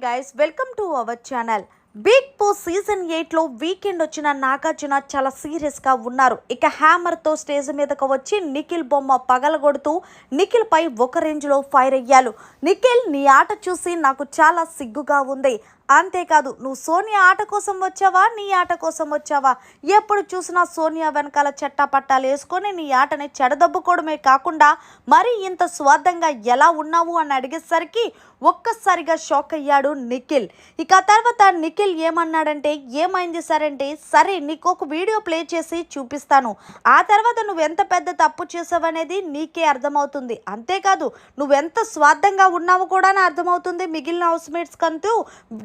guys, welcome to our channel. Bigg Boss season 8లో weekend వచ్చిన నాగార్జున చాలా సీరియస్గా ఉన్నారు. ఇక హ్యామర్తో స్టేజ్ మీదకు వచ్చి నిఖిల్ బొమ్మ పగలగొడుతూ నిఖిల్ పై ఒక రేంజ్లో ఫైర్ అయ్యారు. నిఖిల్, నీ ఆట చూసి నాకు చాలా సిగ్గుగా ఉంది. అంతేకాదు, నువ్వు సోనియా ఆట కోసం వచ్చావా, నీ ఆట కోసం వచ్చావా? ఎప్పుడు చూసినా సోనియా వెనకాల చట్టాపట్టాలు వేసుకొని నీ ఆటని చెడదబ్బుకోవడమే కాకుండా మరి ఇంత స్వార్థంగా ఎలా ఉన్నావు అని అడిగేసరికి ఒక్కసారిగా షాక్ అయ్యాడు నిఖిల్. ఇక తర్వాత నిఖిల్ ఏమన్నాడంటే, ఏమైంది సార్ అంటే, సరే నీకు ఒక వీడియో ప్లే చేసి చూపిస్తాను, ఆ తర్వాత నువ్వెంత పెద్ద తప్పు చేసావనేది నీకే అర్థమవుతుంది. అంతేకాదు, నువ్వెంత స్వార్థంగా ఉన్నావు కూడా అర్థమవుతుంది మిగిలిన హౌస్మేట్స్ కంటూ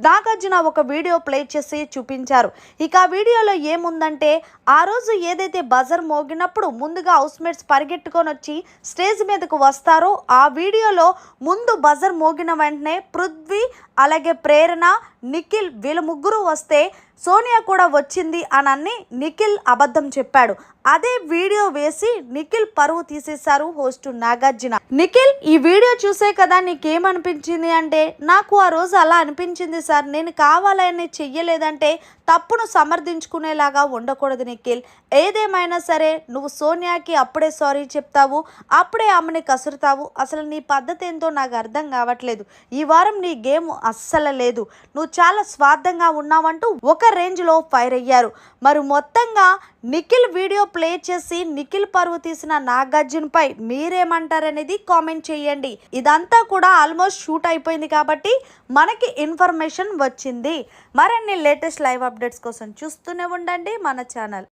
నాగార్జున ఒక వీడియో ప్లే చేసి చూపించారు. ఇక ఆ వీడియోలో ఏముందంటే, ఆ రోజు ఏదైతే బజర్ మోగినప్పుడు ముందుగా హౌస్మేట్స్ పరిగెట్టుకొని వచ్చి స్టేజ్ మీదకు వస్తారో ఆ వీడియోలో ముందు బజర్ మోగిన వెంటనే పృథ్వీ, అలాగే ప్రేరణ, నిఖిల్ వీళ్ళ ముగ్గురు వస్తే సోనియా కూడా వచ్చింది అని నిఖిల్ అబద్ధం చెప్పాడు. అదే వీడియో వేసి నిఖిల్ పరువు తీసేశారు హోస్ట్ నాగార్జున. నిఖిల్, ఈ వీడియో చూసే కదా నీకేమనిపించింది అంటే, నాకు ఆ రోజు అలా అనిపించింది సార్, నేను కావాలని చెయ్యలేదంటే తప్పును సమర్థించుకునేలాగా ఉండకూడదు నిఖిల్. ఏదేమైనా సరే నువ్వు సోనియాకి అప్పుడే సారీ చెప్తావు, అప్పుడే ఆమెని కసురుతావు. అసలు నీ పద్ధతి ఏంటో నాకు అర్థం కావట్లేదు. ఈ వారం నీ గేమ్ అస్సలు లేదు, నువ్వు చాలా స్వార్థంగా ఉన్నావంటూ ఒక రేంజ్లో ఫైర్ అయ్యారు. మరి మొత్తంగా నిఖిల్ వీడియో ప్లే చేసి నిఖిల్ పరువు తీసిన నాగార్జునపై మీరేమంటారనేది కామెంట్ చేయండి. ఇదంతా కూడా ఆల్మోస్ట్ షూట్ అయిపోయింది కాబట్టి మనకి ఇన్ఫర్మేషన్ వచ్చింది. మరిన్ని లేటెస్ట్ లైవ్ అప్డేట్స్ కోసం చూస్తూనే ఉండండి మన ఛానల్.